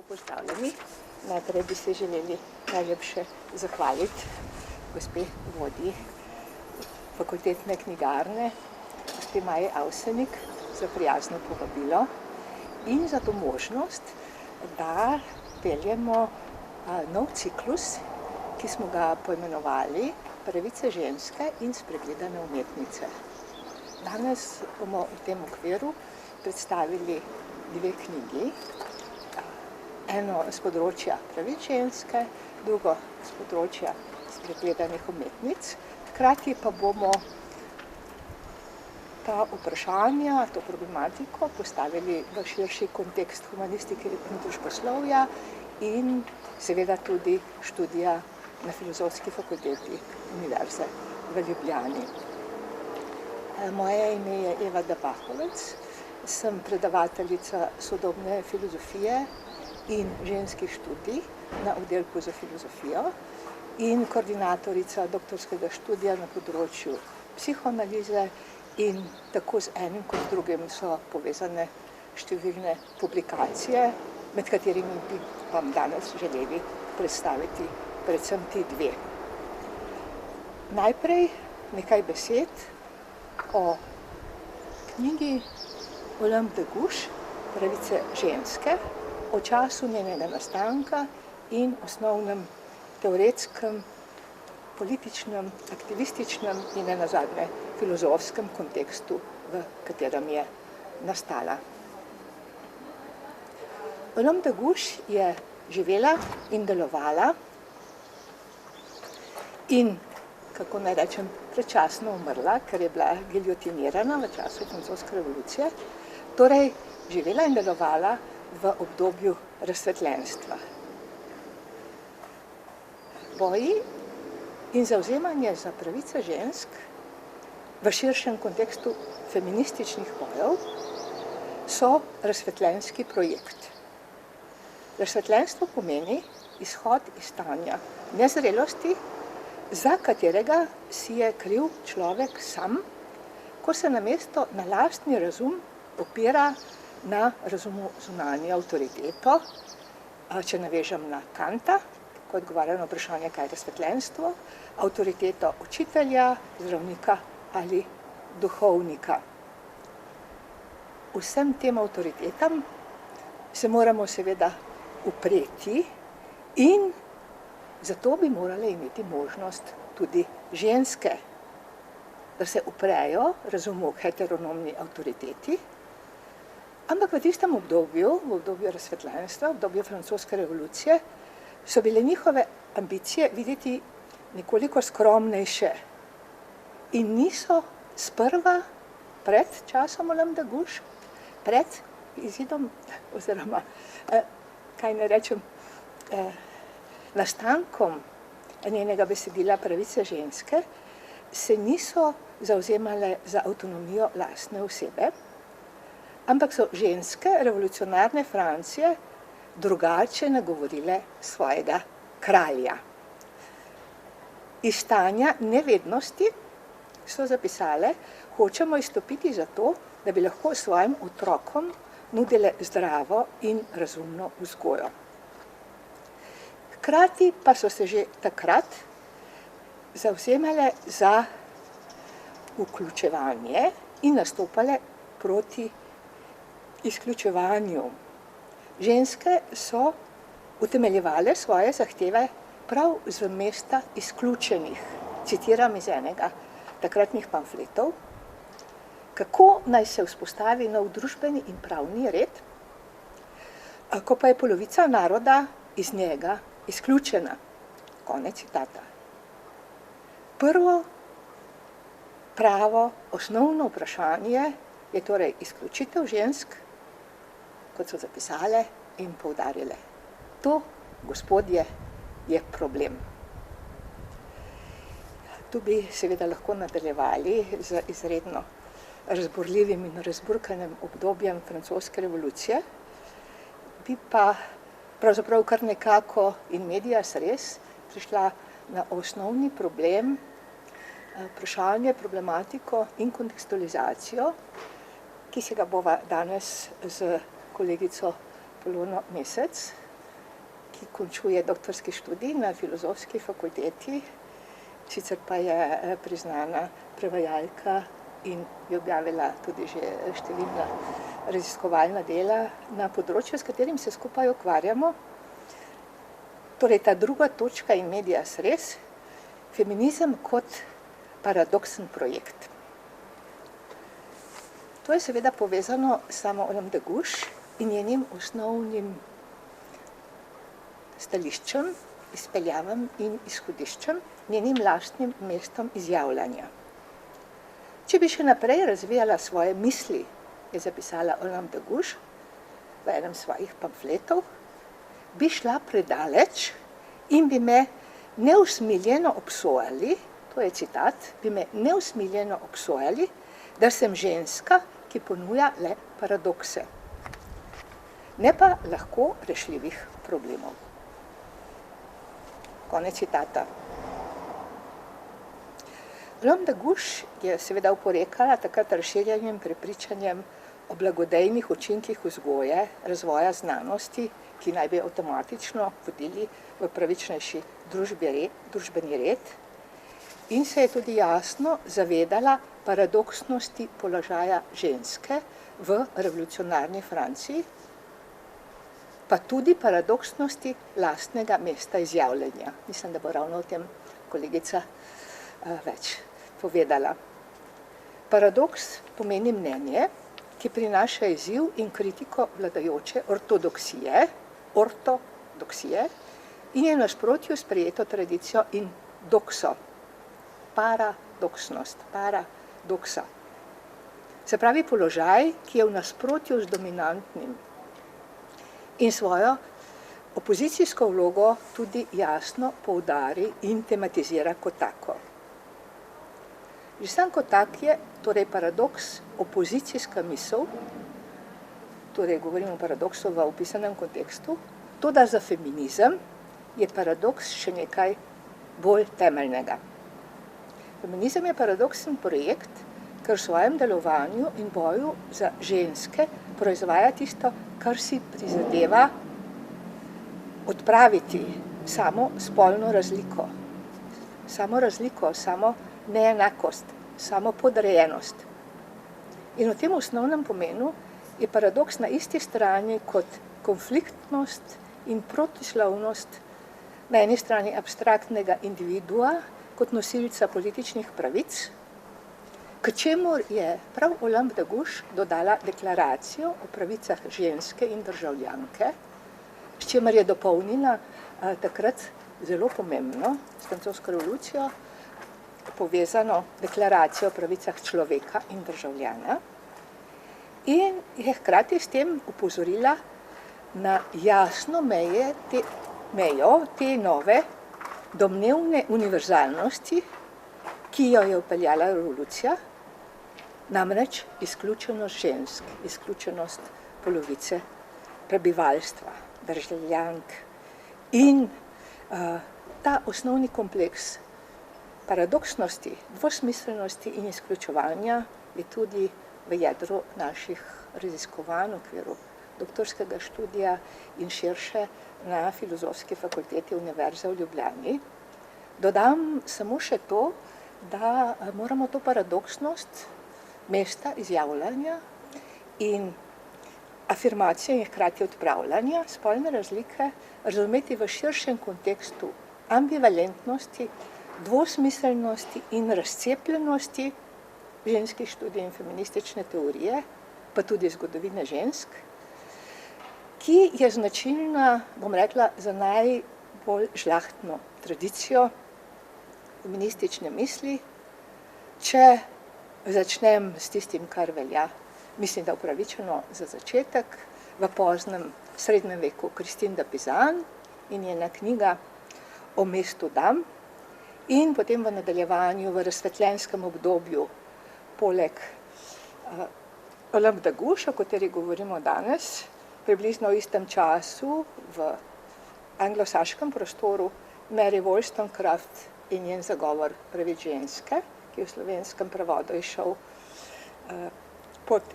Pozdravljeni. Najprej bi se želeli najlepše zahvaliti gospe vodji fakultetne knjigarne, gospe Maji Avsenik, za prijazno povabilo in za to možnost, da peljemo nov ciklus, ki smo ga poimenovali Pravice ženske in spregledane umetnice. Danes bomo v tem okviru predstavili dve knjigi. Eno z področja pravic ženske, drugo z področja spregledanih umetnic. Hkrati pa bomo ta vprašanja, to problematiko postavili v širši kontekst humanistike in družboslovja in seveda tudi študija na Filozofski fakulteti Univerze v Ljubljani. Moje ime je Eva Dabahovec, sem predavateljica sodobne filozofije in ženskih študij na oddelku za filozofijo in koordinatorica doktorskega študija na področju psihoanalize in tako z enim kot drugim so povezane številne publikacije, med katerimi bi vam danes želeli predstaviti predvsem ti dve. Najprej nekaj besed o knjigi Olympe de Gouges, Pravice ženske, o času njenega nastanka in osnovnem teoretskem, političnem, aktivističnem in nenazadnje filozofskem kontekstu, v katerem je nastala. Olympe de Gouges je živela in delovala in, kako naj rečem, predčasno umrla, ker je bila giljotinirana v času francoske revolucije, torej živela in delovala v obdobju razsvetljenstva. Boji in zavzemanje za pravice žensk v širšem kontekstu feminističnih bojev so razsvetljenski projekt. Razsvetljenstvo pomeni izhod iz stanja nezrelosti, za katerega si je kriv človek sam, ko se namesto na lastni razum opira na razumu zunanje avtoriteto, če navežem na Kanta, ko odgovarja na vprašanje, kaj je razsvetljenstvo, avtoriteto učitelja, zdravnika ali duhovnika. Vsem tem avtoritetam se moramo seveda upreti in zato bi morale imeti možnost tudi ženske, da se uprejo razumu heteronomni avtoriteti, ampak v tistem obdobju, v obdobju razsvetljenstva, v obdobju francoske revolucije, so bile njihove ambicije videti nekoliko skromnejše in niso sprva pred časom Olympe de Gouges, pred izidom, oziroma, kaj ne rečem, nastankom njenega besedila Pravice ženske, se niso zavzemale za avtonomijo lastne osebe, ampak so ženske revolucionarne Francije drugače nagovorile svojega kralja. Iz stanja nevednosti so zapisale, hočemo izstopiti zato, da bi lahko svojim otrokom nudile zdravo in razumno vzgojo. Hkrati pa so se že takrat zavzemale za vključevanje in nastopale proti izključevanju. Ženske so utemeljevale svoje zahteve prav z mesta izključenih. Citiram iz enega takratnih pamfletov, kako naj se vzpostavi nov družbeni in pravni red, ko pa je polovica naroda iz njega izključena. Konec citata. Prvo pravo, osnovno vprašanje je torej izključitev žensk, kot so zapisale in poudarile. To, gospodje, je problem. Tu bi seveda lahko nadaljevali z izredno razburljivim in razburkanim obdobjem francoske revolucije, bi pa pravzaprav kar nekako in medias res prišla na osnovni problem, vprašanje, problematiko in kontekstualizacijo, ki se ga bova danes z kolegico Polono Mesec ki končuje doktorski študij na Filozofski fakulteti, sicer pa je priznana prevajalka in je objavila tudi že številna raziskovalna dela na področju, s katerim se skupaj ukvarjamo. Torej, ta druga točka in medias res, feminizem kot paradoksen projekt. To je seveda povezano s samo Olympe de Gouges in njenim osnovnim stališčem, izpeljavam in izhodiščem, njenim lastnim mestom izjavljanja. Če bi še naprej razvijala svoje misli, je zapisala Olympe de Gouges v enem svojih pamfletov, bi šla predaleč in bi me neusmiljeno obsojali, to je citat, bi me neusmiljeno obsojali, da sem ženska, ki ponuja le paradokse, ne pa lahko rešljivih problemov. Konec citata. Olympe de Gouges je seveda oporekala takrat razširjenim prepričanjem o blagodejnih učinkih vzgoje, razvoja znanosti, ki naj bi avtomatično vodili v pravičnejši družbeni red, in se je tudi jasno zavedala paradoksnosti položaja ženske v revolucionarni Franciji, pa tudi paradoksnosti lastnega mesta izjavljanja. Mislim, da bo ravno o tem kolegica več povedala. Paradoks pomeni mnenje, ki prinaša izziv in kritiko vladajoče ortodoksije in je v nasprotju s sprejeto tradicijo in dokso, paradoksa. Se pravi položaj, ki je v nasprotju z dominantnim in svojo opozicijsko vlogo tudi jasno poudari in tematizira kot tako. Že sam kot tak je torej paradoks opozicijska misel, torej govorimo o paradoksu v opisanem kontekstu, toda za feminizem je paradoks še nekaj bolj temeljnega. Feminizem je paradoksen projekt, ker v svojem delovanju in boju za ženske proizvaja tisto, kar si prizadeva odpraviti, samo spolno razliko, samo neenakost, samo podrejenost. In v tem osnovnem pomenu je paradoks na isti strani kot konfliktnost in protislovnost na eni strani abstraktnega individua kot nosilca političnih pravic, k čemur je prav Olympe de Gouges dodala deklaracijo o pravicah ženske in državljanke, s čimer je dopolnila takrat zelo pomembno s francosko revolucijo povezano deklaracijo o pravicah človeka in državljana in je hkrati s tem opozorila na jasno mejo te nove domnevne univerzalnosti, ki jo je vpeljala revolucija, namreč izključenost žensk, izključenost polovice prebivalstva, državljank. In ta osnovni kompleks paradoksnosti, dvosmiselnosti in izključevanja je tudi v jedru naših raziskovanj v okviru doktorskega študija in širše na Filozofski fakulteti Univerze v Ljubljani. Dodam samo še to, da moramo to paradoksnost mesta izjavljanja in afirmacije in hkrati odpravljanja spolne razlike razumeti v širšem kontekstu ambivalentnosti, dvosmiselnosti in razcepljenosti ženskih študij in feministične teorije, pa tudi zgodovine žensk, ki je značilna, bom rekla, za najbolj žlahtno tradicijo feministične misli. Če začnem s tistim, kar velja, mislim, da upravičeno za začetek, v poznem srednjem veku Christine de Pizan in njena knjiga O mestu dam, in potem v nadaljevanju v razsvetljenskem obdobju poleg Olympe de Gouges, o kateri govorimo danes, približno v istem času v anglosaškem prostoru Mary Wollstonecraft in njen zagovor pravic ženske, ki je v slovenskem prevodu išel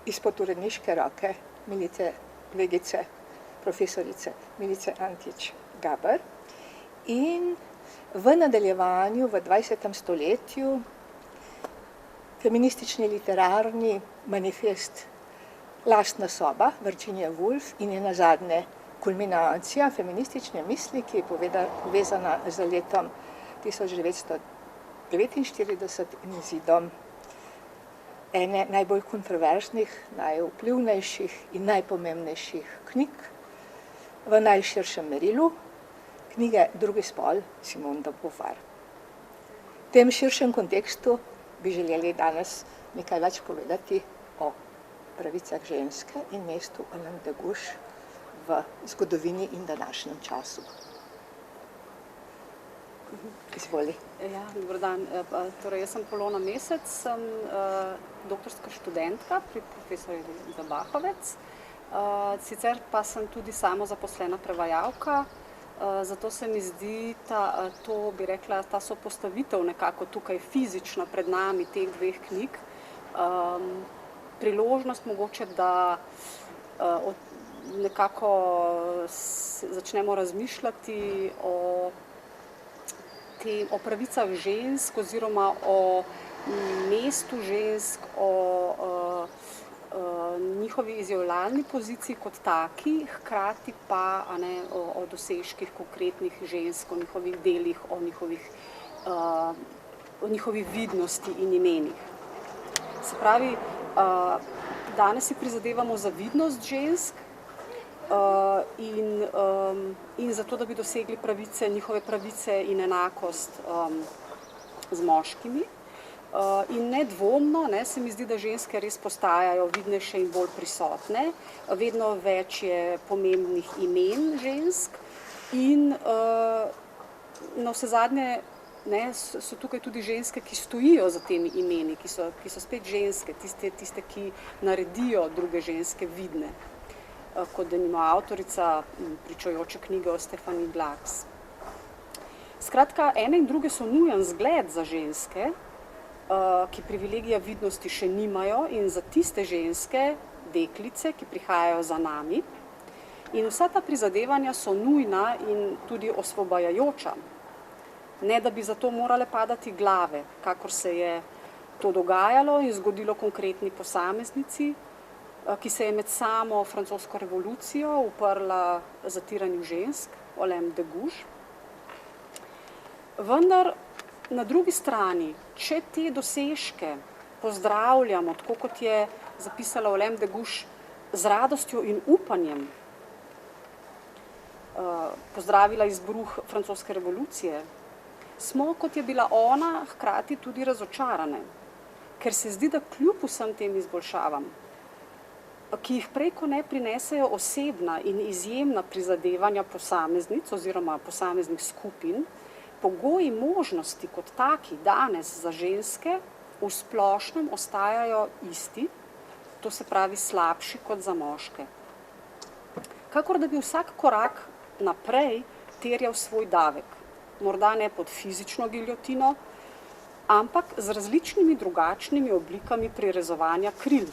izpod uredniške roke Milice, kolegice, profesorice Milice Antić Gaber. In v nadaljevanju v 20. stoletju feministični literarni manifest Lastna soba, Virginia Woolf, in je nazadnje kulminacija feministične misli, ki je povezana z letom 1949 in izidom ene najbolj kontroverznih, najvplivnejših in najpomembnejših knjig v najširšem merilu, knjige Drugi spol Simone de Beauvoir. V tem širšem kontekstu bi želeli danes nekaj več povedati o pravicah ženske in mestu Alain de Gouges v zgodovini in današnjem času. Izvoli. Ja, dober dan. Torej, jaz sem Polona Mesec, sem doktorska študentka pri profesorju Zabahovec. Sicer pa sem tudi samozaposlena prevajalka, zato se mi zdi ta sopostavitev nekako tukaj fizično pred nami teh dveh knjig, priložnost mogoče, da nekako začnemo razmišljati o pravicah žensk oziroma o mestu žensk, o njihovi izjavljalni poziciji kot taki, hkrati pa o dosežkih konkretnih žensk, o njihovih delih, o njihovi vidnosti in imenih. Se pravi, danes si prizadevamo za vidnost žensk in zato, da bi dosegli pravice, njihove pravice in enakost z moškimi. In nedvomno se mi zdi, da ženske res postajajo vidnejše in bolj prisotne, vedno več je pomembnih imen žensk in navsezadnje so tukaj tudi ženske, ki stojijo za temi imeni, ki so spet ženske, tiste, ki naredijo druge ženske vidne, kot denimo avtorica pričujoče knjige o Stephanie Glacks. Skratka, ene in druge so nujen zgled za ženske, ki privilegija vidnosti še nimajo, in za tiste ženske, deklice, ki prihajajo za nami. In vsa ta prizadevanja so nujna in tudi osvobajajoča. Ne, da bi zato morale padati glave, kakor se je to dogajalo in zgodilo konkretni posameznici, ki se je med samo francosko revolucijo uprla zatiranju žensk, Alain de Gouges. Vendar na drugi strani, če te dosežke pozdravljamo, tako kot je zapisala Alain de Gouges, z radostjo in upanjem, pozdravila izbruh francoske revolucije, smo, kot je bila ona, hkrati tudi razočarane, ker se zdi, da kljub vsem tem izboljšavam, ki jih preko ne prinesejo osebna in izjemna prizadevanja posameznic oziroma posameznih skupin, pogoji možnosti kot taki danes za ženske v splošnem ostajajo isti, to se pravi slabši kot za moške. Kakor da bi vsak korak naprej terjal svoj davek, morda ne pod fizično giljotino, ampak z različnimi drugačnimi oblikami prirezovanja kril.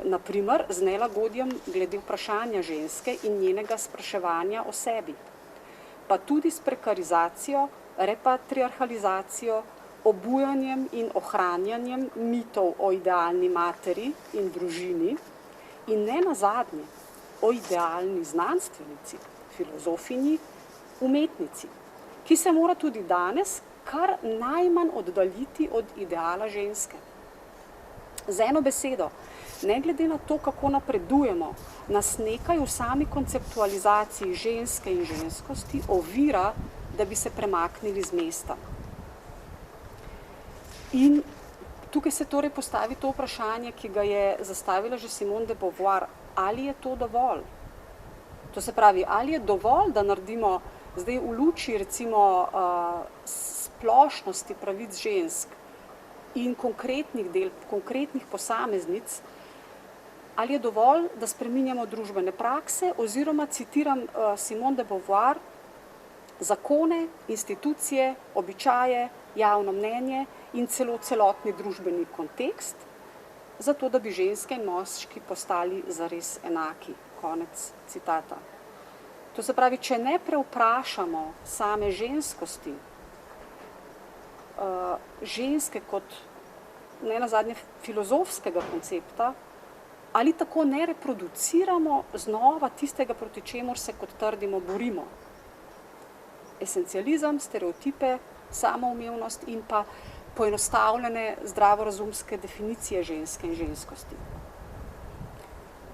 Naprimer, z nelagodjem glede vprašanja ženske in njenega spraševanja o sebi, pa tudi s prekarizacijo, repatriarhalizacijo, obujanjem in ohranjanjem mitov o idealni materi in družini in ne nazadnje o idealni znanstvenici, filozofinji, umetnici, ki se mora tudi danes kar najmanj oddaljiti od ideala ženske. Z eno besedo, ne glede na to, kako napredujemo, nas nekaj v sami konceptualizaciji ženske in ženskosti ovira, da bi se premaknili z mesta. In tukaj se torej postavi to vprašanje, ki ga je zastavila že Simone de Beauvoir, ali je to dovolj? To se pravi, ali je dovolj, da naredimo zdaj v luči recimo splošnosti pravic žensk in konkretnih posameznic, ali je dovolj, da spreminjamo družbene prakse oziroma, citiram Simone de Beauvoir, zakone, institucije, običaje, javno mnenje in celotni družbeni kontekst, zato da bi ženske in moški postali zares enaki. Konec citata. To se pravi, če ne prevprašamo same ženskosti, ženske kot ne nazadnje filozofskega koncepta, ali tako ne reproduciramo znova tistega, proti čemur se, kot trdimo, borimo. Esencializem, stereotipe, samoumevnost in pa poenostavljene zdravorazumske definicije ženske in ženskosti.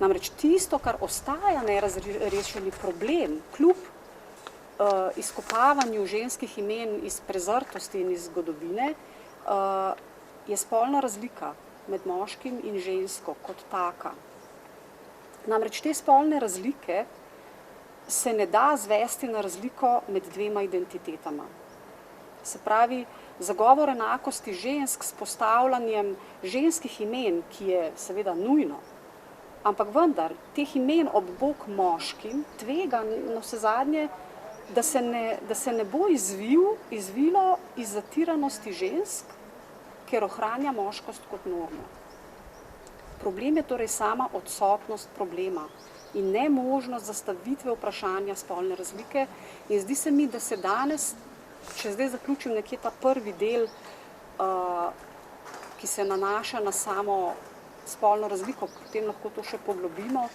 Namreč tisto, kar ostaja nerazrešeni problem, kljub izkopavanju ženskih imen iz prezrtosti in iz zgodovine, je spolna razlika med moškim in žensko kot taka. Namreč te spolne razlike se ne da zvesti na razliko med dvema identitetama. Se pravi, zagovor enakosti žensk s postavljanjem ženskih imen, ki je seveda nujno, ampak vendar teh imen ob bok moškim tvega na vse zadnje, da se ne bo izvilo iz zatiranosti žensk, ker ohranja moškost kot normo. Problem je torej sama odsotnost problema in ne možnost zastavitve vprašanja spolne razlike. In zdi se mi, da se danes, če zdaj zaključim nekje ta prvi del, ki se nanaša na samo spolno razliko, potem lahko to še poglobimo,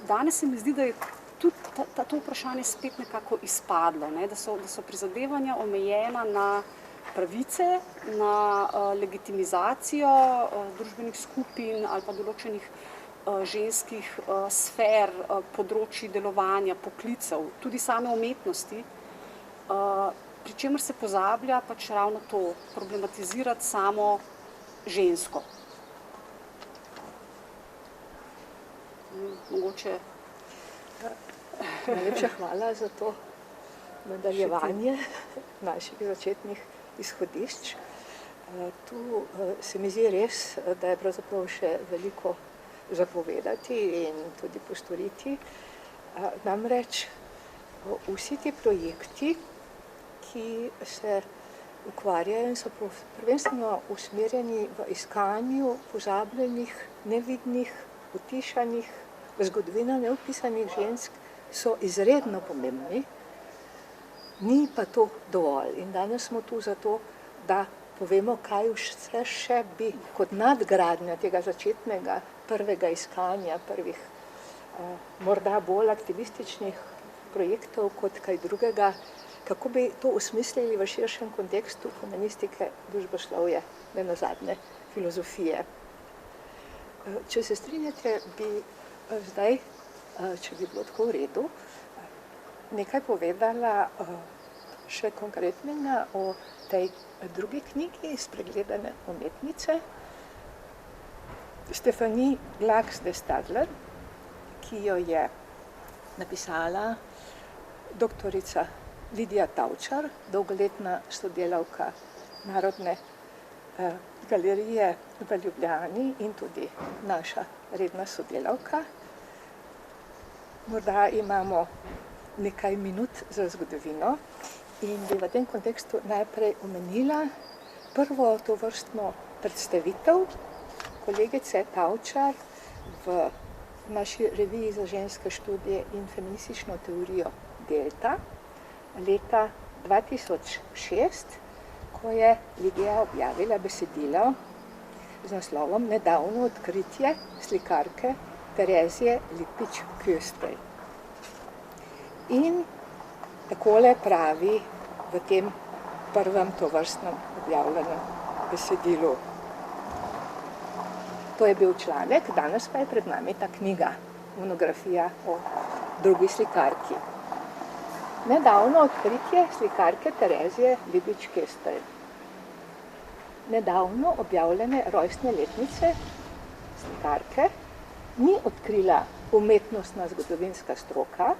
danes se mi zdi, da je tudi to vprašanje spet nekako izpadlo, ne? Da so prizadevanja omejena na pravice, na legitimizacijo družbenih skupin ali pa določenih ženskih sfer, področji delovanja, poklicev, tudi same umetnosti, pri čemer se pozablja pač ravno to, problematizirati samo žensko. Mogoče. Najlepša hvala za to nadaljevanje naših začetnih izhodišč. Tu se mi zdi res, da je pravzaprav še veliko zapovedati in tudi postoriti. Namreč vsi ti projekti, ki se ukvarjajo in so prvenstveno usmerjeni v iskanju pozabljenih, nevidnih, utišanih, v zgodovino neupisanih žensk, so izredno pomembni. Ni pa to dovolj. In danes smo tu zato, da povemo, kaj vse še bi kot nadgradnja tega začetnega prvega iskanja, prvih morda bolj aktivističnih projektov kot kaj drugega, kako bi to usmislili v širšem kontekstu humanistike, družboslovja, nenazadnje filozofije. Če se strinjate, bi zdaj, če bi bilo tako v redu, nekaj povedala še konkretnega o tej drugi knjigi Spregledane umetnice, Stephanie Glacz de Stadler, ki jo je napisala doktorica Lidija Tavčar, dolgoletna sodelavka Narodne galerije v Ljubljani in tudi naša redna sodelavka. Morda imamo nekaj minut za zgodovino in bi v tem kontekstu najprej omenila prvo tovrstno predstavitev kolegice Tavčar v naši reviji za ženske študije in feministično teorijo Delta leta 2006, ko je Lidija objavila besedilo z naslovom Nedavno odkritje slikarke Terezije Lipič-Köstl. In takole pravi v tem prvem tovrstnem objavljenem besedilu. To je bil članek, danes pa je pred nami ta knjiga, monografija o drugi slikarki. Nedavno odkritje slikarke Terezije Lipič-Köstl. Nedavno objavljene rojstne letnice slikarke ni odkrila umetnostna zgodovinska stroka,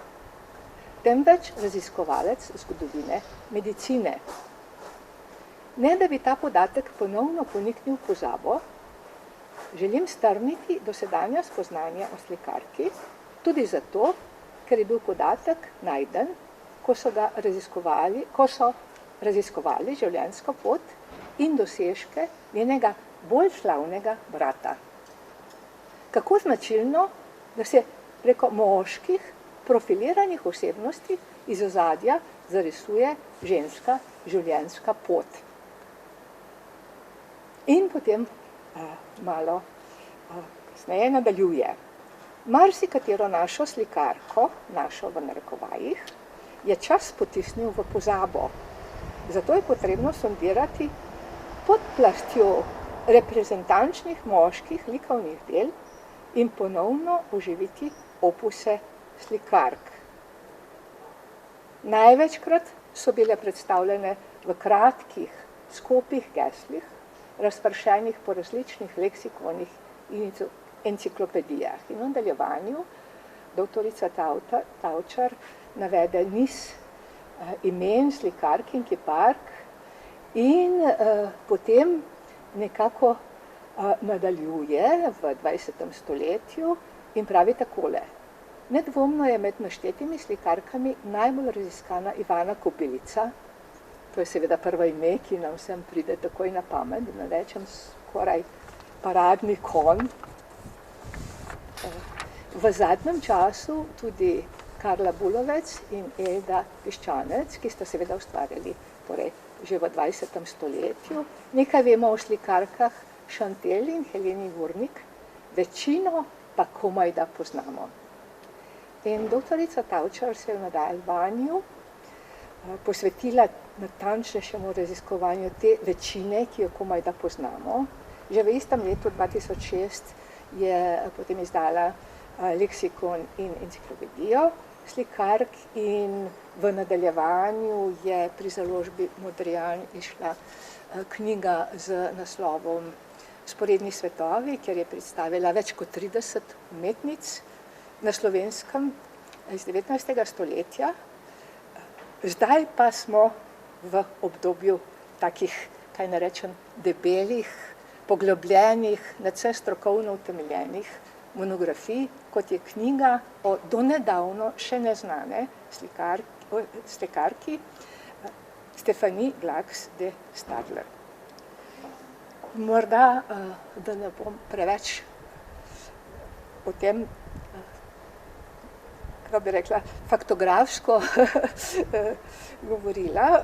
temveč raziskovalec zgodovine medicine. Ne, da bi ta podatek ponovno poniknil v pozabo, želim strniti dosedanja spoznanja o slikarki, tudi zato, ker je bil podatek najden, ko so raziskovali življenjsko pot in dosežke njenega bolj slavnega brata. Kako značilno, da se preko moških profiliranih osebnosti iz ozadja zarisuje ženska življenjska pot. In potem malo kasneje nadaljuje. Marsikatero našo slikarko, našo v narekovajih, je čas potisnil v pozabo. Zato je potrebno sondirati pod plastjo reprezentančnih moških likovnih del in ponovno oživiti opuse slikark. Največkrat so bile predstavljene v kratkih, skopih geslih, razpršenih po različnih leksikonih in enciklopedijah. In v nadaljevanju doktorica Tavčar navede niz imen slikark in kipark in potem nekako nadaljuje v 20. stoletju in pravi takole. Nedvomno je med naštetimi slikarkami najbolj raziskana Ivana Kobilica. To je seveda prvo ime, ki nam vsem pride takoj na pamet, da ne rečem skoraj paradni konj. V zadnjem času tudi Karla Bulovec in Elda Piščanec, ki sta seveda ustvarjali že v 20. stoletju. Nekaj vemo o slikarkah Chantel in Heleni Vurnik, večino pa komaj da poznamo. In doktorica Tavčar se je v nadaljevanju posvetila natančnejšemu raziskovanju te večine, ki jo komaj da poznamo. Že v istem letu 2006 je potem izdala leksikon in enciklopedijo slikark in v nadaljevanju je pri založbi Modrijan išla knjiga z naslovom Sporedni svetovi, kjer je predstavila več kot 30 umetnic na Slovenskem iz 19. stoletja. Zdaj pa smo v obdobju takih, kaj ne rečem, debelih, poglobljenih, nadvse strokovno utemeljenih monografij, kot je knjiga o donedavno še neznane slikarki Stephanie Glacz de Stadler. Morda, da ne bom preveč o tem, kako bi rekla, faktografsko govorila,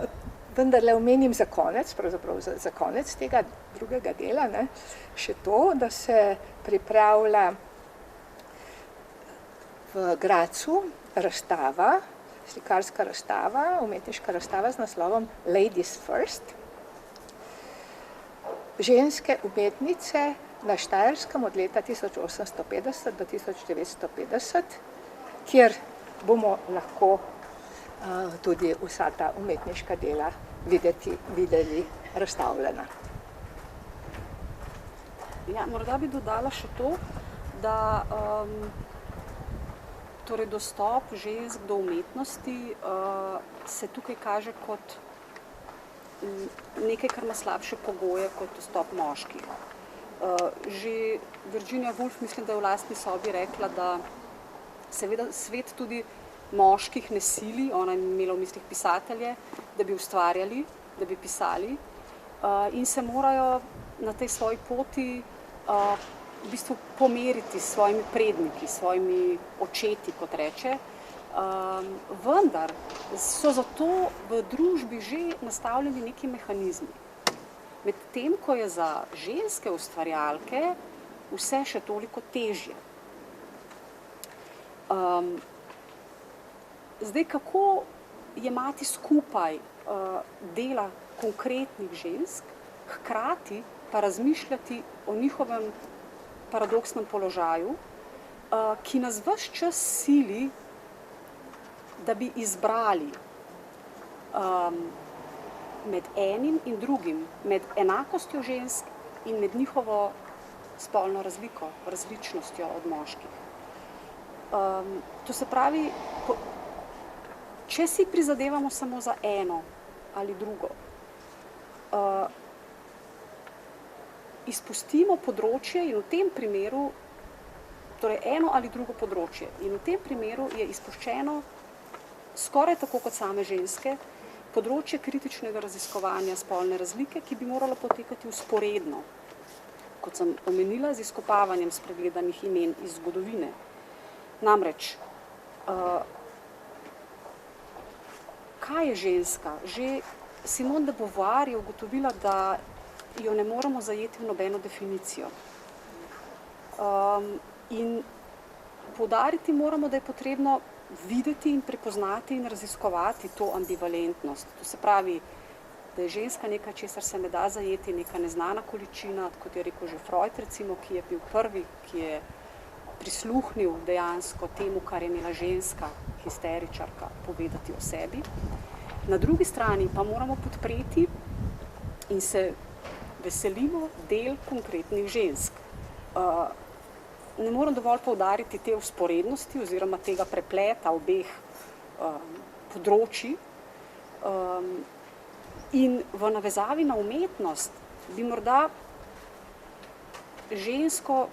vendarle omenim za konec, pravzaprav za konec tega drugega dela, še to, da se pripravlja v Grazu razstava, slikarska razstava, umetniška razstava z naslovom Ladies First. Ženske umetnice na Štajerskem od leta 1850 do 1950, kjer bomo lahko tudi vsa ta umetniška dela videli razstavljena. Ja, morda bi dodala še to, da torej dostop žensk do umetnosti se tukaj kaže kot nekaj, kar ima slabše pogoje kot dostop moških. Že Virginia Woolf, mislim, da je v lastni sobi rekla, da seveda svet tudi moških ne sili, ona je imela v mislih pisatelje, da bi ustvarjali, da bi pisali in se morajo na tej svoji poti v bistvu pomeriti s svojimi predniki, s svojimi očeti, kot reče. Vendar so zato v družbi že nastavljeni neki mehanizmi. Medtem, ko je za ženske ustvarjalke vse še toliko težje. Zdaj, kako jemati skupaj dela konkretnih žensk, hkrati pa razmišljati o njihovem paradoksnem položaju, ki nas ves čas sili, da bi izbrali med enim in drugim, med enakostjo žensk in med njihovo spolno razliko, različnostjo od moških. To se pravi, če si prizadevamo samo za eno ali drugo, izpustimo področje in v tem primeru, torej eno ali drugo področje, in v tem primeru je izpuščeno skoraj tako kot same ženske, področje kritičnega raziskovanja spolne razlike, ki bi moralo potekati vzporedno, kot sem omenila, z izkopavanjem spregledanih imen iz zgodovine. Namreč, Kaj je ženska? Že Simone de Beauvoir je ugotovila, da jo ne moremo zajeti v nobeno definicijo. In poudariti moramo, da je potrebno videti in prepoznati in raziskovati to ambivalentnost. To se pravi, da je ženska nekaj, česar se ne da zajeti, neka neznana količina, kot je rekel že Freud, recimo, ki je bil prvi, ki je prisluhnil dejansko temu, kar je imela ženska, histeričarka, povedati o sebi. Na drugi strani pa moramo podpreti in se veselimo del konkretnih žensk. Ne moram dovolj poudariti te vzporednosti oziroma tega prepleta obeh področij. In v navezavi na umetnost bi morda žensko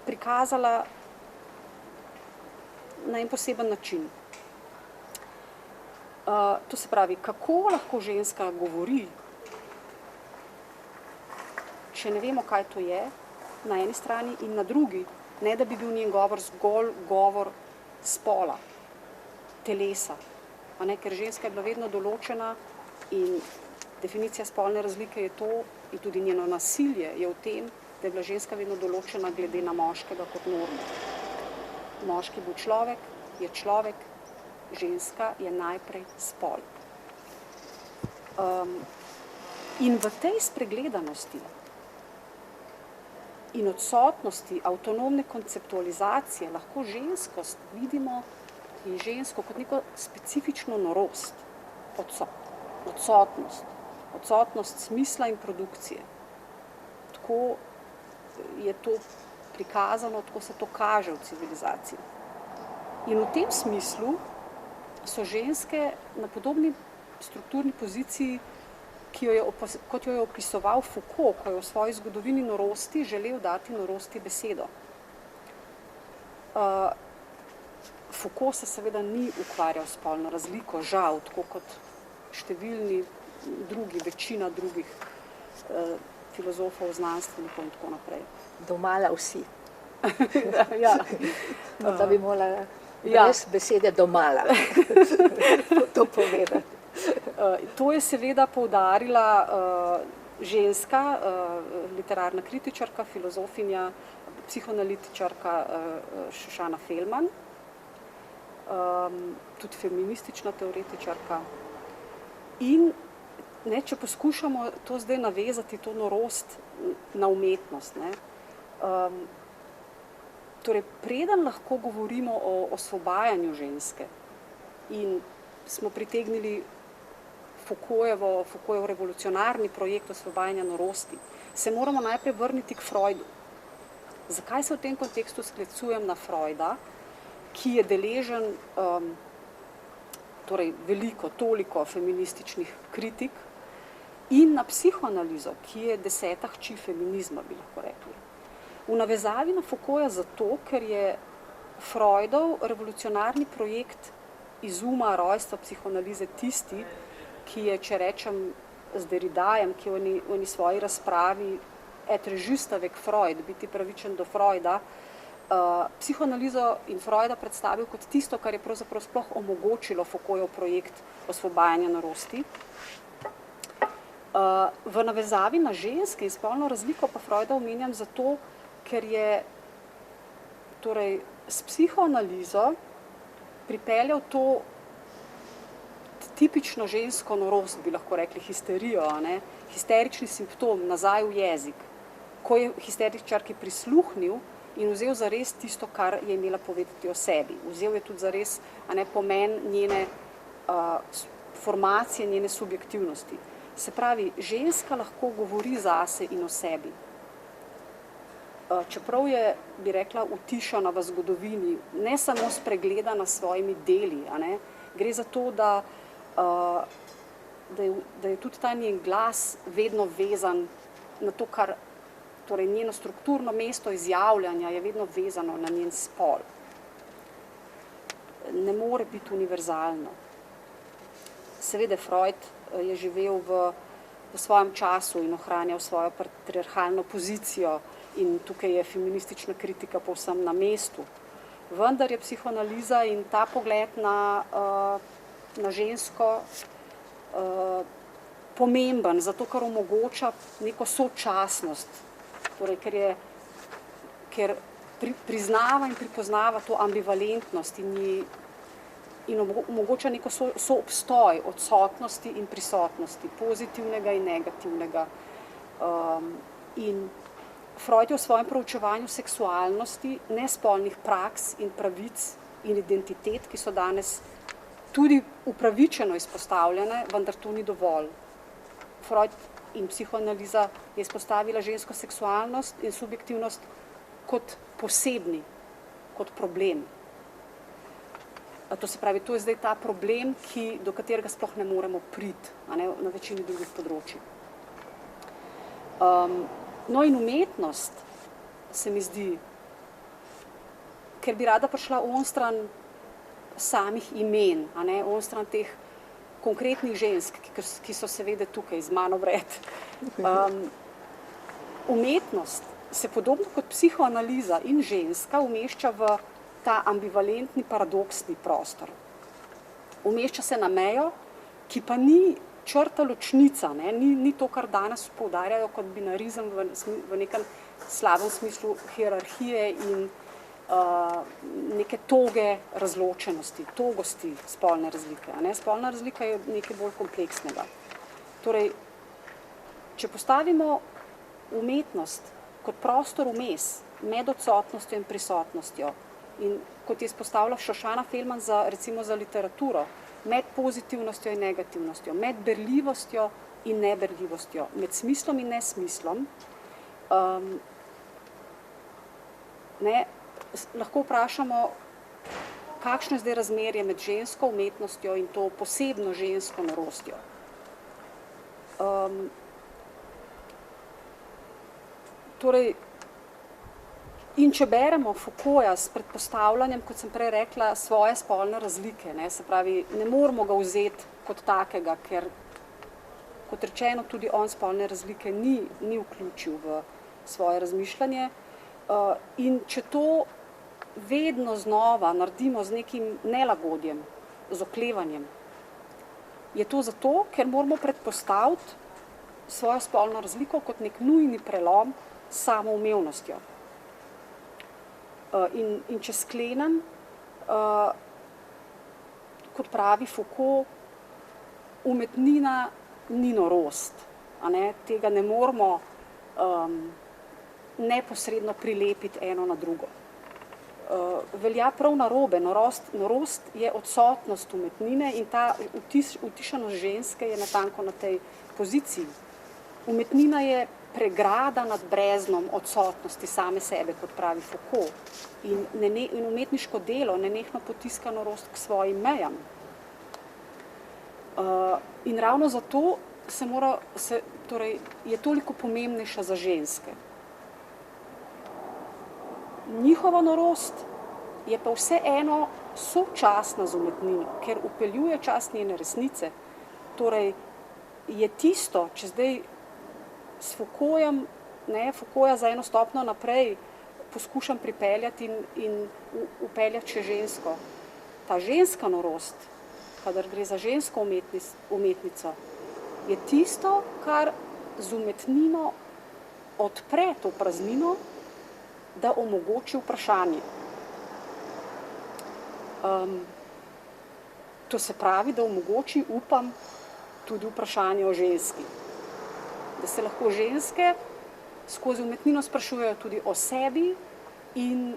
prikazala na en poseben način. To se pravi, kako lahko ženska govori, če ne vemo, kaj to je, na eni strani in na drugi, ne da bi bil njen govor zgolj govor spola, telesa. Ker ženska je bila vedno določena in definicija spolne razlike je to, in tudi njeno nasilje je v tem, da je bila ženska vedno določena glede na moškega kot normo. Moški bil človek, je človek, ženska je najprej spol. In v tej spregledanosti in odsotnosti avtonomne konceptualizacije lahko ženskost vidimo in žensko kot neko specifično norost, odsotnost smisla in produkcije. Tako je to prikazano, tako se to kaže v civilizaciji. In v tem smislu so ženske na podobni strukturni poziciji, kot jo je opisoval Foucault, ko je v svoji zgodovini norosti želel dati norosti besedo. Foucault se seveda ni ukvarjal s spolno razliko, žal, tako kot številni drugi, večina drugih filozofov, znanstvenikov in tako naprej. Domala vsi. Ja. Da bi morala brez besede domala to povedati. To je seveda poudarila ženska, literarna kritičarka, filozofinja, psihoanalitičarka Shoshana Feldman, tudi feministična teoretičarka. In če poskušamo to zdaj navezati, to norost na umetnost, torej, preden lahko govorimo o osvobajanju ženske in smo pritegnili Foucaultjev revolucionarni projekt osvobajanja norosti, se moramo najprej vrniti k Freudu. Zakaj se v tem kontekstu sklicujem na Freuda, ki je deležen toliko feminističnih kritik, in na psihoanalizo, ki je 10. hči feminizma, bi lahko rekli. V navezavi na Foucaulta zato, ker je Freudov revolucionarni projekt izuma rojstva psihoanalize tisti, ki je, če rečem z Derridajem, ki je v eni svoji razpravi être juste avec Freud, biti pravičen do Freuda, psihoanalizo in Freuda predstavil kot tisto, kar je pravzaprav sploh omogočilo Foucaultov projekt osvobajanja norosti. V navezavi na ženske in spolno razliko pa Freuda omenjam zato, ker je s psihoanalizo pripeljal to tipično žensko norost, bi lahko rekli histerijo, histerični simptom nazaj v jezik, ko je histeričarki prisluhnil in vzel zares tisto, kar je imela povedati o sebi. Vzel je tudi zares pomen njene formacije, njene subjektivnosti. Se pravi, ženska lahko govori zase in o sebi. Čeprav je, bi rekla, utišana v zgodovini, ne samo spregledana s svojimi deli, gre za to, da je tudi ta njen glas vedno vezan na to, kar, torej njeno strukturno mesto izjavljanja je vedno vezano na njen spol. Ne more biti univerzalno. Seveda Freud je živel v svojem času in ohranjal svojo patriarhalno pozicijo in tukaj je feministična kritika povsem na mestu. vendar je psihoanaliza in ta pogled na žensko pomemben, zato ker omogoča neko sočasnost, torej ker priznava in pripoznava to ambivalentnost in omogoča neko soobstoj odsotnosti in prisotnosti, pozitivnega in negativnega. In Freud je v svojem proučevanju seksualnosti, nespolnih praks in pravic in identitet, ki so danes tudi upravičeno izpostavljene, vendar to ni dovolj. Freud in psihoanaliza je izpostavila žensko seksualnost in subjektivnost kot posebni, kot problem. To se pravi, to je zdaj ta problem, do katerega sploh ne moremo priti, na večini drugih področij. No in umetnost se mi zdi, ker bi rada prišla onstran samih imen, onstran teh konkretnih žensk, ki so seveda tukaj z mano vred. Umetnost se podobno kot psihoanaliza in ženska umešča v ta ambivalentni, paradoksni prostor. Umešča se na mejo, ki pa ni črta ločnica, ni to, kar danes poudarjajo kot binarizem v nekem slabem smislu hierarhije in neke toge razločenosti, togosti spolne razlike. Spolna razlika je nekaj bolj kompleksnega. Torej, če postavimo umetnost kot prostor vmes med odsotnostjo in prisotnostjo in kot je izpostavila Šošana Felman recimo za literaturo, med pozitivnostjo in negativnostjo, med berljivostjo in neberljivostjo, med smislom in nesmislom, lahko vprašamo, kakšno je zdaj razmerje med žensko umetnostjo in to posebno žensko norostjo. Torej, in če beremo Foucaulta s predpostavljanjem, kot sem prej rekla, svoje spolne razlike, se pravi, ne moramo ga vzeti kot takega, ker, kot rečeno, tudi on spolne razlike ni vključil v svoje razmišljanje. In če to vedno znova naredimo z nekim nelagodjem, z oklevanjem, je to zato, ker moramo predpostaviti svojo spolno razliko kot nek nujni prelom s samoumevnostjo. In če sklenem, kot pravi Foucault, umetnina ni norost. Tega ne moramo neposredno prilepiti eno na drugo. Velja prav narobe. Norost je odsotnost umetnine in ta utišanost ženske je natanko na tej poziciji. Umetnina je pregrada nad breznom odsotnosti same sebe, kot pravi Foucault. In umetniško delo nenehno potiska norost k svojim mejam. In ravno zato je toliko pomembnejša za ženske. Njihova norost je pa vseeno sočasna z umetnino, ker vpeljuje čas njene resnice. Torej, je tisto, če zdaj s Foucaultom, Foucaulta za eno stopnjo naprej poskušam pripeljati in upeljati še žensko. Ta ženska norost, kadar gre za žensko umetnico, je tisto, kar z umetnino odpre to praznino, da omogoči vprašanje. To se pravi, da omogoči, upam, tudi vprašanje o ženski. Da se lahko ženske skozi umetnino sprašujejo tudi o sebi in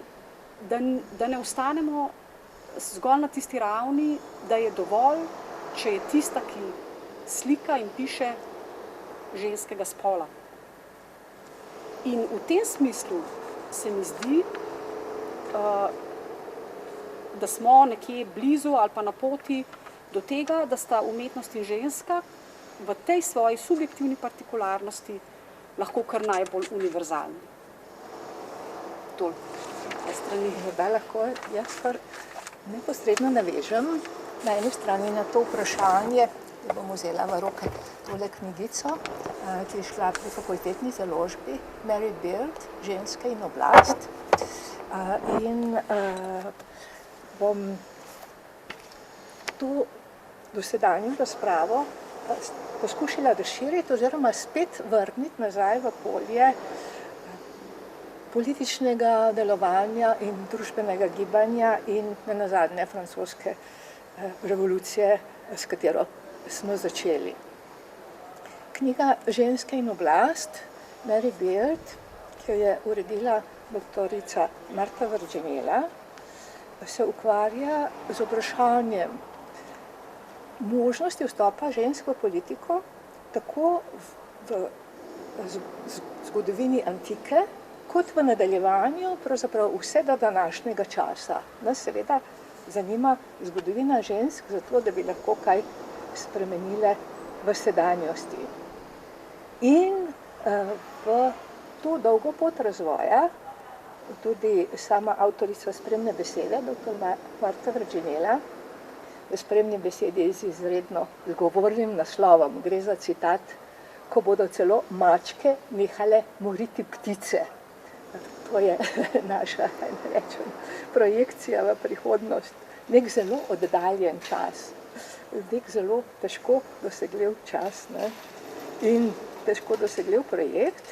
da ne ostanemo zgolj na tisti ravni, da je dovolj, če je tista, ki slika in piše ženskega spola. In v tem smislu se mi zdi, da smo nekje blizu ali pa na poti do tega, da sta umetnost in ženska v tej svoji subjektivni partikularnosti lahko kar najbolj univerzalni. Toliko. Da lahko jaz kar neposredno navežem na eni strani na to vprašanje, da bom vzela v roke tole knjigico, ki je šla pri fakultetni založbi Mary Beard, Ženske in oblast. In bom to dosedanjo razpravo poskušala razširiti oziroma spet vrniti nazaj v polje političnega delovanja in družbenega gibanja in nenazadnje francoske revolucije, s katero smo začeli. Knjiga Ženske in oblast Mary Beard, ki jo je uredila doktorica Marta Vrđenela, se ukvarja z vprašanjem možnosti vstopa žensk v politiko tako v zgodovini antike, kot v nadaljevanju pravzaprav vse do današnjega časa. Nas seveda zanima zgodovina žensk, zato da bi lahko kaj spremenile v sedanjosti. In v to dolgo pot razvoja tudi sama avtorica spremne besede, dr. Marta Vrđenela, v spremni besedi z izredno zgovornim naslovom. Gre za citat: ko bodo celo mačke nehale moriti ptice. To je naša, projekcija v prihodnost. Nek zelo oddaljen čas, nek zelo težko dosegljiv čas, ne? In težko dosegljiv projekt.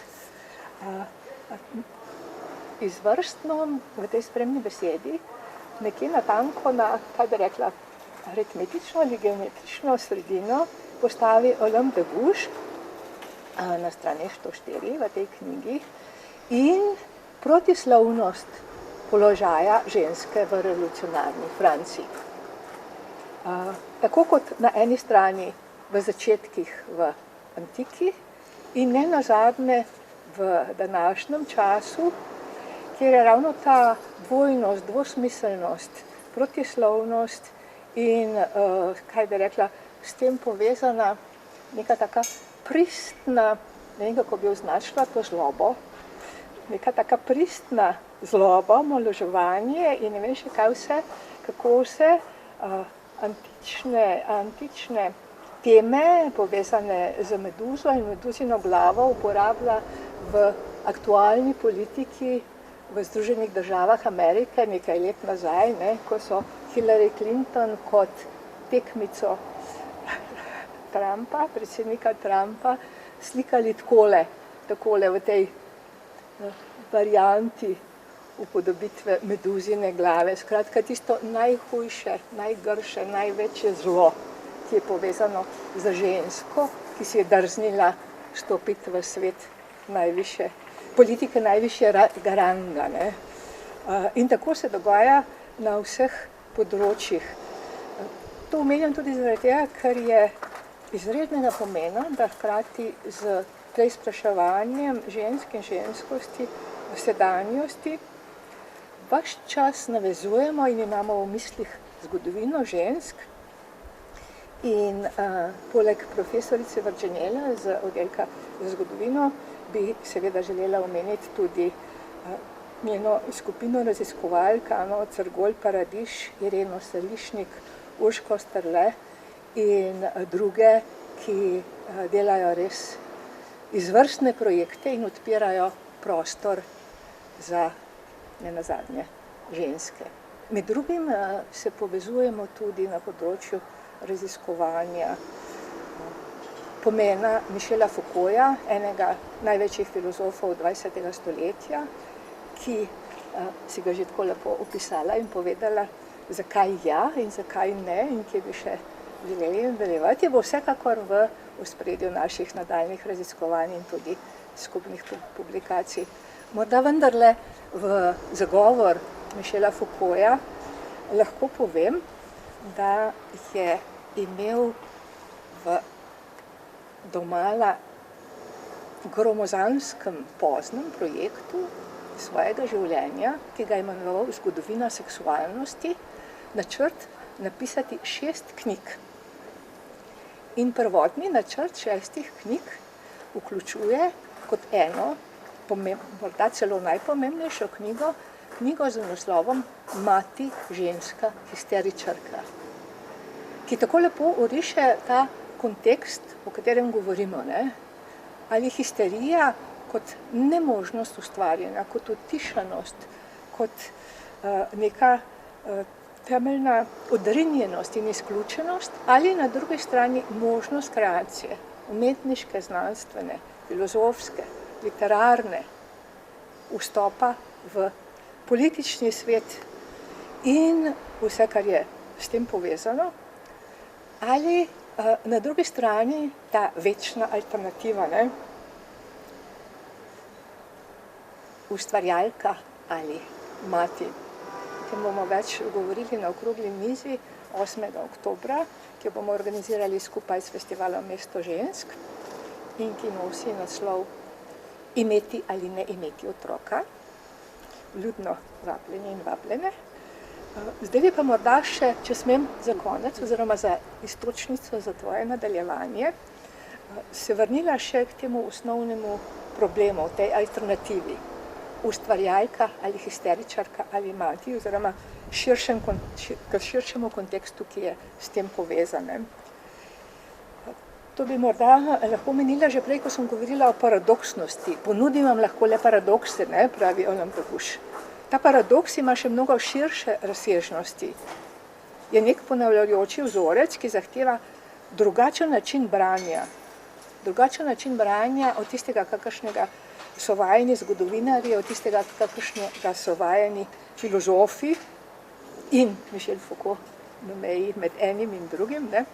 Izvrstno v tej spremni besedi nekje natanko na, kaj bi rekla, aritmetično ali geometrično sredino postavi Olympe de Gouges na strani 104 v tej knjigi in protislovnost položaja ženske v revolucionarni Franciji. Tako kot na eni strani v začetkih v antiki in ne nazadnje v današnjem času, kjer je ravno ta dvojnost, dvosmiselnost, protislovnost in, kaj bi rekla, s tem povezana neka taka pristna, ne vem, kako bi označila to zlobo, neka taka pristna zloba, omalovaževanje in ne vem še kaj vse, kako vse antične teme povezane z Meduzo in Meduzino glavo uporablja v aktualni politiki v Združenih državah Amerike nekaj let nazaj, ne, ko so Hillary Clinton kot tekmico Trumpa, predsednika Trumpa, slikali takole v tej varianti upodobitve Meduzine glave. Skratka, tisto najhujše, najgrše, največje zlo, ki je povezano z žensko, ki si je drznila stopiti v svet politike najvišjega ranga. Ne? In tako se dogaja na vseh področjih. To omenjam tudi zaradi tega, ker je izrednega pomena, da hkrati z preizpraševanjem žensk in ženskosti v sedanjosti vaš čas navezujemo in imamo v mislih zgodovino žensk. In poleg profesorice Vrđenele z oddelka za zgodovino bi seveda želela omeniti tudi njeno skupino raziskovalk Ano Crgolj Paradiš, Ireno Selišnik, Urško Strle in druge, ki delajo res izvrstne projekte in odpirajo prostor za nenazadnje ženske. Med drugim se povezujemo tudi na področju raziskovanja pomena Michela Foucaulta, enega največjih filozofov 20. stoletja, ki si ga že tako lepo opisala in povedala, zakaj ja in zakaj ne in kje bi še želeli nadaljevati. Je bo vsekakor v ospredju naših nadaljnih raziskovanj in tudi skupnih publikacij. Morda vendarle v zagovor Michela Foucaulta lahko povem, da je imel v domala gromozanskem poznem projektu svojega življenja, ki ga je imenoval Zgodovina seksualnosti, načrt napisati 6 knjig. In prvotni načrt 6 knjig vključuje kot eno, morda celo najpomembnejšo knjigo z naslovom Mati, ženska, histeričarka, ki tako lepo oriše ta kontekst, o katerem govorimo, ne? Ali histerija kot nemožnost ustvarjanja, kot utišanost, kot neka temeljna odrinjenost in izključenost, ali na drugi strani možnost kreacije, umetniške, znanstvene, filozofske, literarne, vstopa v politični svet in vse, kar je s tem povezano, ali na drugi strani ta večna alternativa, ne? Ustvarjalka ali mati. O tem bomo več govorili na okrogli mizi 8. oktobra, ki jo bomo organizirali skupaj s festivalom Mesto žensk in ki nosi naslov Imeti ali ne imeti otroka. Vljudno vabljeni in vabljene. Zdaj bi pa morda še, če smem za konec, oziroma za iztočnico za tvoje nadaljevanje, se vrnila še k temu osnovnemu problemu, tej alternativi. Ustvarjalka ali histeričarka ali mati, oziroma k širšemu kontekstu, ki je s tem povezan. To bi morda lahko menila že prej, ko sem govorila o paradoksnosti. Ponudim vam lahko le paradokse, ne, pravi Alain Perouche. Ta paradoks ima še mnogo širše razsežnosti. Je nek ponavljajoči vzorec, ki zahteva drugačen način branja. Drugačen način branja od tistega, kakršnega so vajeni zgodovinarji, od tistega, kakršnega so vajeni filozofi in Michel Foucault na meji med enim in drugim, ne?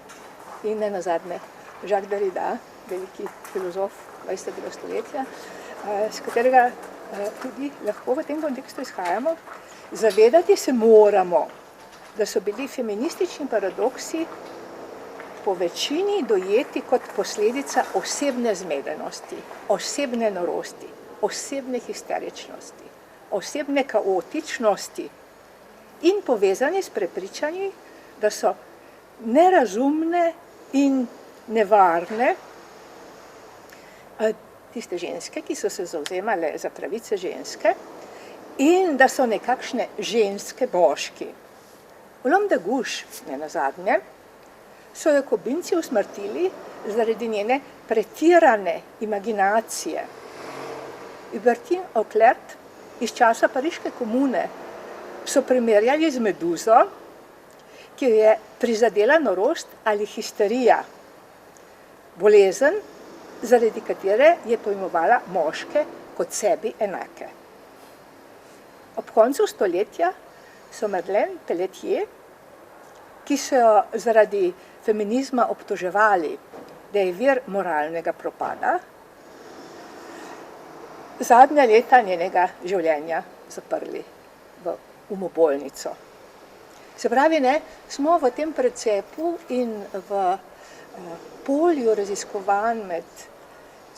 In nenazadnje Jacques Derrida, veliki filozof 20. stoletja, s katerega tudi lahko v tem kontekstu izhajamo. Zavedati se moramo, da so bili feministični paradoksi po večini dojeti kot posledica osebne zmedenosti, osebne norosti, osebne histeričnosti, osebne kaotičnosti in povezani s prepričanji, da so nerazumne in nevarne tiste ženske, ki so se zavzemale za pravice ženske in da so nekakšne ženske moški. Olympe de Gouges, nenazadnje, so Jakobinci usmrtili zaradi njene pretirane imaginacije. Hubertine Auclert iz časa Pariške komune so primerjali z meduzo, ki jo je prizadela norost ali histerija, bolezen, zaradi katere je pojmovala moške kot sebi enake. Ob koncu stoletja so Madeleine Pelletier, ki so jo zaradi feminizma obtoževali, da je vir moralnega propada, zadnja leta njenega življenja zaprli v umobolnico. Se pravi, ne, smo v tem precepu in v polju raziskovanj med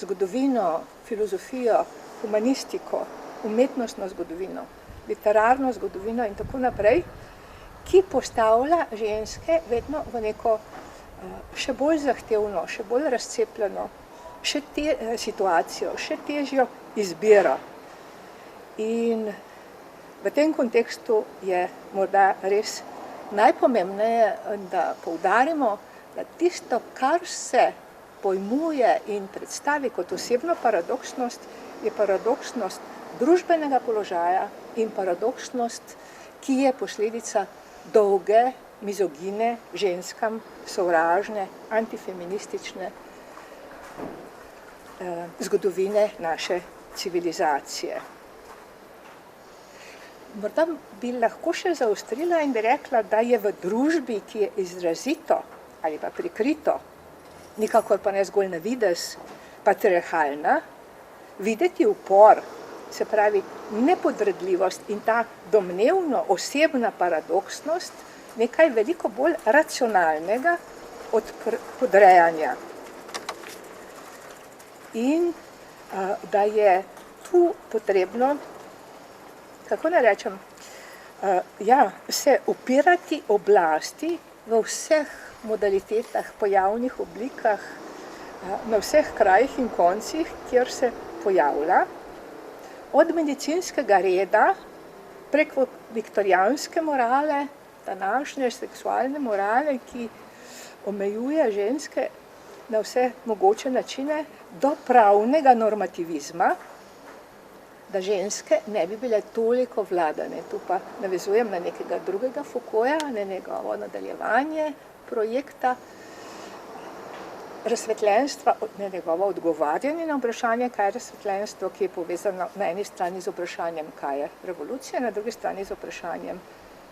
zgodovino, filozofijo, humanistiko, umetnostno zgodovino, literarno zgodovino in tako naprej, ki postavlja ženske vedno v neko še bolj zahtevno, še bolj razcepljeno situacijo, še težjo izbiro. In v tem kontekstu je morda res najpomembneje, da poudarimo, da tisto, kar se pojmuje in predstavi kot osebno paradoksnost, je paradoksnost družbenega položaja in paradoksnost, ki je posledica dolge, mizogine, ženskam sovražne, antifeministične zgodovine naše civilizacije. Morda bi lahko še zaostrila in bi rekla, da je v družbi, ki je izrazito ali pa prikrito, nikakor pa ne zgolj na videz, patriarhalna, videti upor, se pravi nepodredljivost in ta domnevno osebna paradoksnost, nekaj veliko bolj racionalnega od podrejanja. In da je tu potrebno, kako ne rečem, se upirati oblasti v vseh modalitetah, pojavnih oblikah, na vseh krajih in koncih, kjer se pojavlja, od medicinskega reda preko viktorijanske morale, današnje seksualne morale, ki omejuje ženske na vse mogoče načine, do pravnega normativizma, da ženske ne bi bile toliko vladane. Tu pa navezujem na nekega drugega Foucaulta, na njegovo nadaljevanje projekta razsvetljenstva, na njegovo odgovarjanje na vprašanje, kaj je razsvetljenstvo, ki je povezano na eni strani z vprašanjem, kaj je revolucija, na drugi strani z vprašanjem,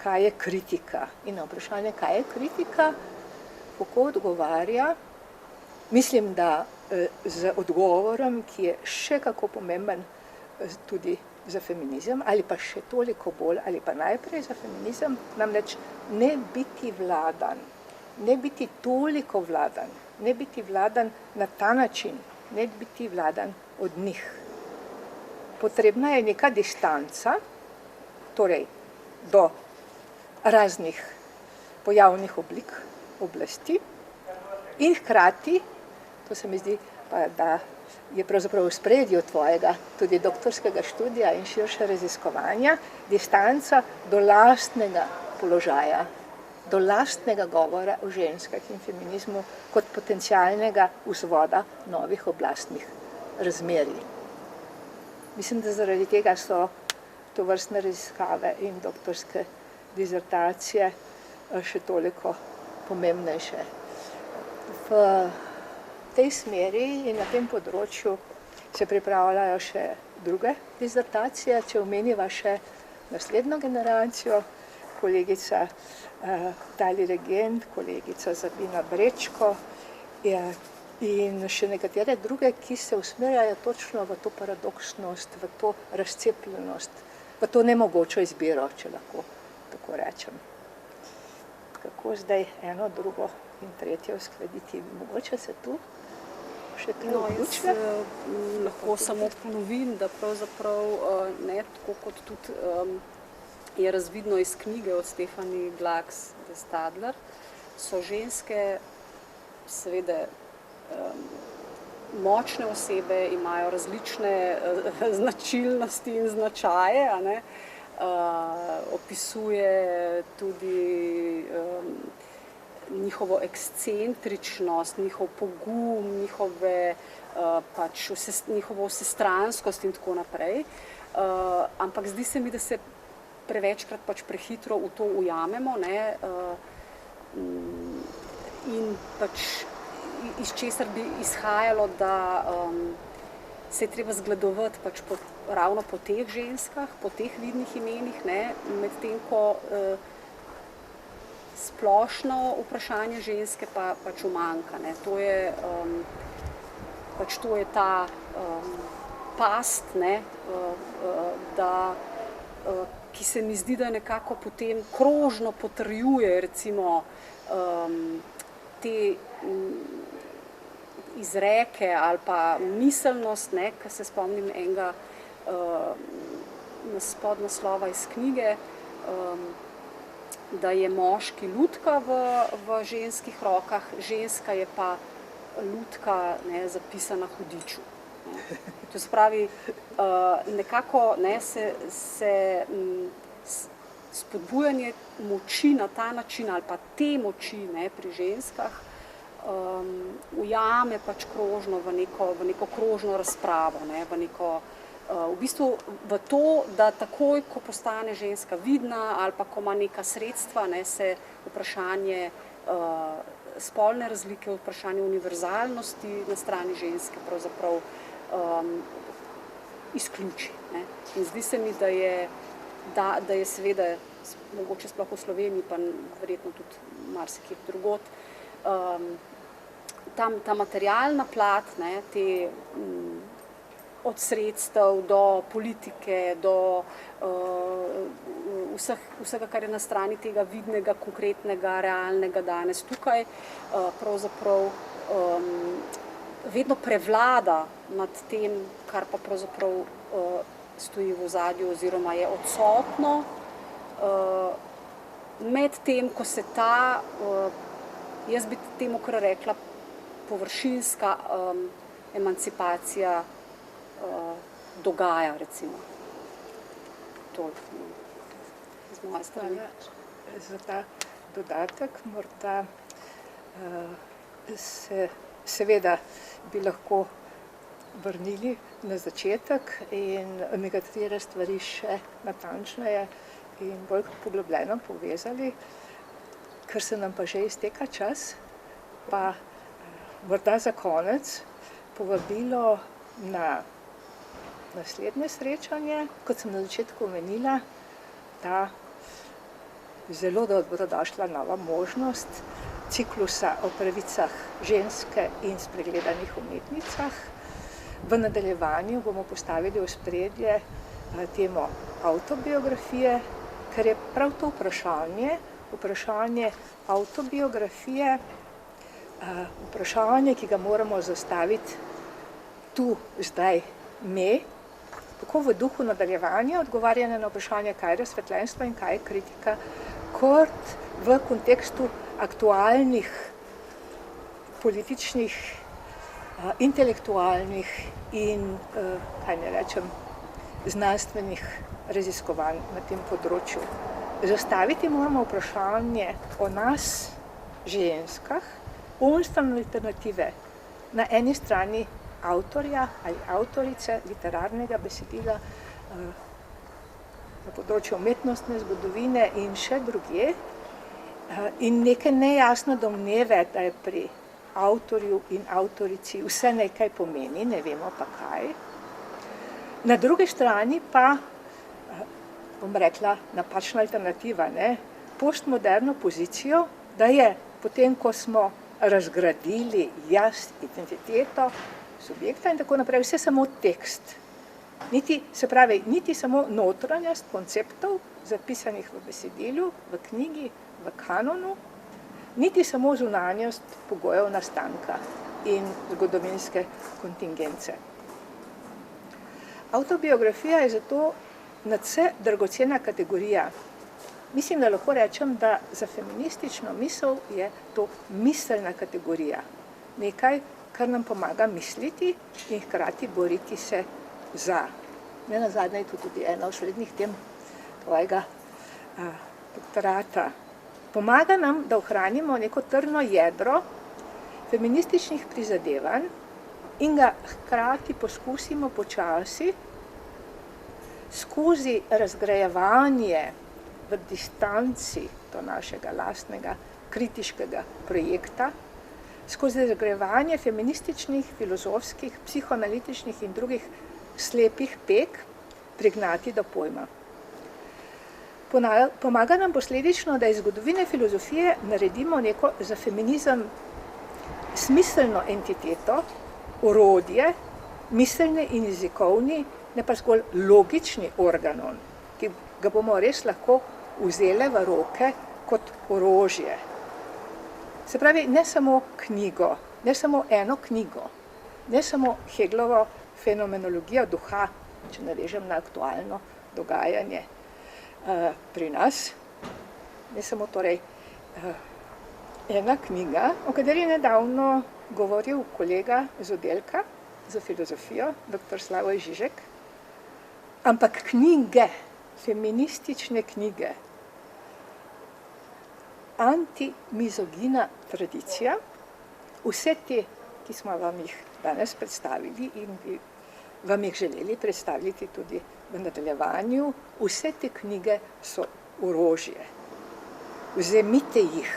kaj je kritika. In na vprašanje, kaj je kritika, Foucault odgovarja, mislim, da z odgovorom, ki je še kako pomemben tudi za feminizem, ali pa še toliko bolj, ali pa najprej za feminizem, namreč ne biti vladan, ne biti toliko vladan, ne biti vladan na ta način, ne biti vladan od njih. Potrebna je neka distanca, torej do raznih pojavnih oblik oblasti in hkrati, to se mi zdi pa, da je pravzaprav v spredju tvojega tudi doktorskega študija in širše raziskovanja, distanca do lastnega položaja, do lastnega govora o ženskah in feminizmu kot potencialnega vzvoda novih oblastnih razmerij. Mislim, da zaradi tega so tovrstne raziskave in doktorske disertacije še toliko pomembnejše. V tej smeri in na tem področju se pripravljajo še druge disertacije, če omeniva še naslednjo generacijo, kolegica Tali Regent, kolegica Sabina Brečko in še nekatere druge, ki se usmerjajo točno v to paradoksnost, v to razcepljenost, v to nemogočo izbiro, če lahko tako rečem. Kako zdaj eno, drugo in tretje uskladiti? Mogoče se tu še kaj vključuje? Lahko samo ponovim, da pravzaprav ne, tako kot tudi je razvidno iz knjige od Stephanie Glacks de Stadler, so ženske seveda močne osebe, imajo različne značilnosti in značaje, a ne, opisuje tudi njihovo ekscentričnost, njihov pogum, njihovo vsestranskost in tako naprej. Ampak zdi se mi, da se prevečkrat prehitro v to ujamemo, ne, in iz česar bi izhajalo, da se je treba zgledovati ravno po teh ženskah, po teh vidnih imenih, ne, medtem ko splošno vprašanje ženske umanjka, ne. To je ta past, ne, ki se mi zdi, da nekako potem krožno potrjuje recimo te izreke ali pa miselnost, ne, ko se spomnim enega podnaslova iz knjige, da je moški lutka v ženskih rokah, ženska je pa lutka, ne, zapisana hudiču. Ne. To se pravi, nekako, ne, se spodbujanje moči na ta način ali pa te moči, ne, pri ženskah ujame krožno v neko krožno razpravo, ne, v bistvu v to, da takoj, ko postane ženska vidna ali pa ko ima neka sredstva, ne, se vprašanje spolne razlike, vprašanje univerzalnosti na strani ženske pravzaprav izključi. Ne. In zdi se mi, da je seveda, mogoče sploh v Sloveniji, pa verjetno tudi marsikje drugod, ta materialna plat, ne, od sredstev do politike, do vsega, kar je na strani tega vidnega, konkretnega, realnega danes tukaj, pravzaprav vedno prevlada nad tem, kar pa pravzaprav stoji v ozadju oziroma je odsotno, med tem, ko se ta, jaz bi temu kar rekla, površinska emancipacija dogaja, recimo. Toliko z moje strani. Za ta dodatek morda seveda bi lahko vrnili na začetek in nekatere stvari še natančneje in bolj poglobljeno povezali, ker se nam pa že izteka čas, pa morda za konec povabilo na naslednje srečanje, kot sem na začetku omenila, ta zelo dobrodošla nova možnost ciklusa o pravicah ženske in spregledanih umetnicah. V nadaljevanju bomo postavili v ospredje temo avtobiografije, ker je prav to vprašanje avtobiografije, vprašanje, ki ga moramo zastaviti tu, zdaj, tako v duhu nadaljevanja, odgovarjanja na vprašanje, kaj je razsvetljenstvo in kaj je kritika, kot v kontekstu aktualnih političnih, intelektualnih in, kaj ne rečem, znanstvenih raziskovanj na tem področju. Zastaviti moramo vprašanje o nas, ženskah, umstvene alternative, na eni strani avtorja ali avtorice literarnega besedila na področju umetnostne zgodovine in še drugje, in neke nejasne domneve, da je pri avtorju in avtorici vse nekaj pomeni, ne vemo pa kaj. Na drugi strani pa, bom rekla, napačna alternativa, postmoderno pozicijo, da je potem, ko smo razgradili jaz, identiteto, subjekta in tako naprej, vse samo tekst. Niti samo notranjost konceptov, zapisanih v besedilu, v knjigi, v kanonu, niti samo zunanjost pogojev nastanka in zgodovinske kontingence. Avtobiografija je zato nadvse dragocena kategorija. Mislim, da lahko rečem, da za feministično misel je to miselna kategorija. Nekaj, kar nam pomaga misliti in hkrati boriti se za. Nenazadnje je to tudi ena osrednjih tem tvojega doktorata. Pomaga nam, da ohranimo neko trdno jedro feminističnih prizadevanj in ga hkrati poskusimo počasi skozi razgrajevanje v distanci do našega lastnega kritiškega projekta, skozi razgrajevanje feminističnih, filozofskih, psihoanalitičnih in drugih slepih peg prignati do pojma. Pomaga nam posledično, da iz zgodovine filozofije naredimo neko za feminizem smiselno entiteto, orodje, miselni in jezikovni, ne pa zgolj logični organon, ki ga bomo res lahko vzeli v roke kot orožje. Se pravi, ne samo knjigo, ne samo eno knjigo, ne samo Heglovo fenomenologijo duha, če navežem na aktualno dogajanje pri nas, ne samo torej ena knjiga, o kateri je nedavno govoril kolega z oddelka za filozofijo, dr. Slavoj Žižek, ampak knjige, feministične knjige, antimizogina tradicija, vse te, ki smo vam jih danes predstavili in bi vam jih želeli predstaviti tudi v nadaljevanju, vse te knjige so orožje. Vzemite jih.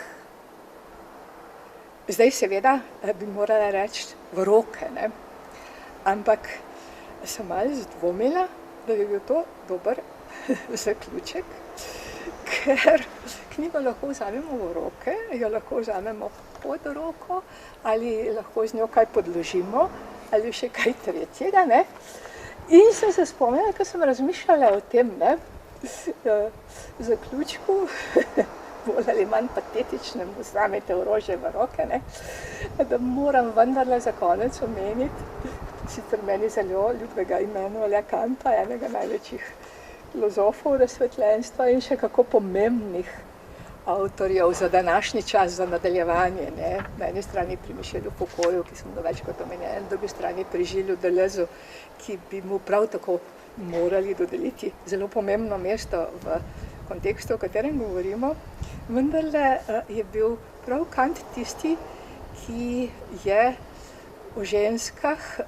Zdaj seveda bi morala reči v roke, ampak sem malo zdvomila, da bi bil to dober zaključek, ker knjigo lahko vzamemo v roke, jo lahko vzamemo pod roko, ali lahko z njo kaj podložimo, ali še kaj tretjega, In sem se spomnila, ko sem razmišljala o tem, zaključku, bolj ali manj patetičnem, vzamete orožje v roke, da moram vendarle za konec omeniti, sicer meni zelo ljubega Immanuela Kanta, enega največjih filozofov razsvetljenstva in še kako pomembnih avtorjev za današnji čas, za nadaljevanje. Na eni strani pri Michelu Foucaultu, ki smo ga več kot omenjali, na drugi strani pri Gillesu Deleuzu, ki bi mu prav tako morali dodeliti zelo pomembno mesto v kontekstu, o katerem govorimo. Vendarle je bil prav Kant tisti, ki je o ženskah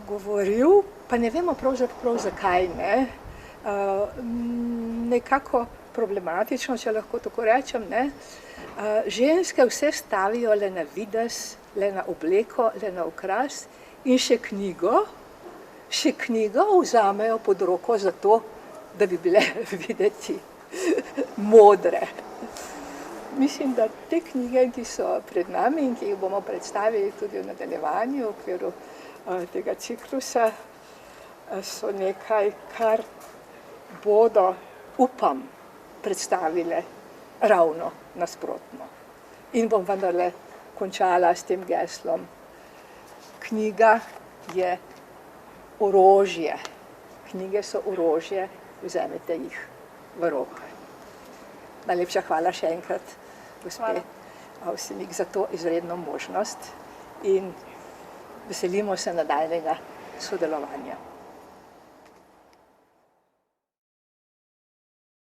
govoril, pa ne vemo pravzaprav zakaj, ne. Nekako problematično, če lahko tako rečem, ne. Ženske vse stavijo le na videz, le na obleko, le na okras in še knjigo vzamejo pod roko zato, da bi bile videti modre. Mislim, da te knjige, ki so pred nami in ki jih bomo predstavili tudi v nadaljevanju v okviru tega ciklusa, so nekaj, kar bodo, upam, predstavile ravno nasprotno. In bom vendarle končala s tem geslom. Knjiga je orožje. Knjige so orožje, vzemite jih v roke. Najlepša hvala še enkrat, gospe Avsenik, za to izredno možnost in veselimo se nadaljnjega sodelovanja.